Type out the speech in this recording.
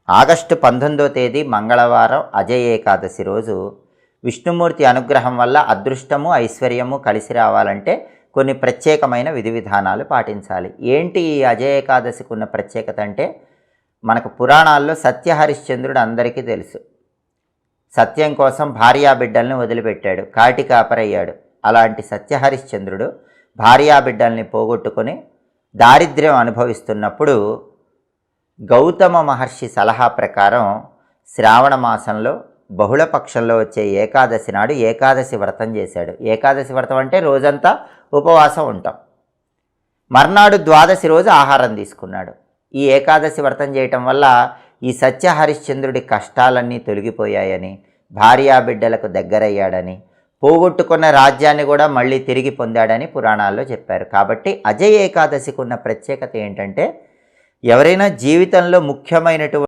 August 19వ తేదీ మంగళవారం అజయ ఏకాదశి రోజు విష్ణుమూర్తి అనుగ్రహం వల్ల అదృష్టము ఐశ్వర్యము కలిసి రావాలంటే కొన్ని ప్రత్యేకమైన విధి విధానాలు పాటించాలి. ఏంటి ఈ అజయ ఏకాదశికి ఉన్న ప్రత్యేకత అంటే, మనకు పురాణాల్లో సత్యహరిశ్చంద్రుడు అందరికీ తెలుసు. సత్యం కోసం భార్యాబిడ్డల్ని వదిలిపెట్టాడు, కాటి కాపరయ్యాడు. అలాంటి సత్యహరిశ్చంద్రుడు భార్యాబిడ్డల్ని పోగొట్టుకొని దారిద్ర్యం అనుభవిస్తున్నప్పుడు గౌతమ మహర్షి సలహా ప్రకారం శ్రావణ మాసంలో బహుళపక్షంలో వచ్చే ఏకాదశి నాడు ఏకాదశి వ్రతం చేశాడు. ఏకాదశి వ్రతం అంటే రోజంతా ఉపవాసం ఉంటాం. మర్నాడు ద్వాదశి రోజు ఆహారం తీసుకున్నాడు. ఈ ఏకాదశి వ్రతం చేయటం వల్ల ఈ సత్యహరిశ్చంద్రుడి కష్టాలన్నీ తొలగిపోయాయని, భార్యాబిడ్డలకు దగ్గరయ్యాడని, పోగొట్టుకున్న రాజ్యాన్ని కూడా మళ్ళీ తిరిగి పొందాడని పురాణాల్లో చెప్పారు. కాబట్టి అజయ ఏకాదశికి ఉన్న ప్రత్యేకత ఏంటంటే, ఎవరైనా జీవితంలో ముఖ్యమైనటువంటి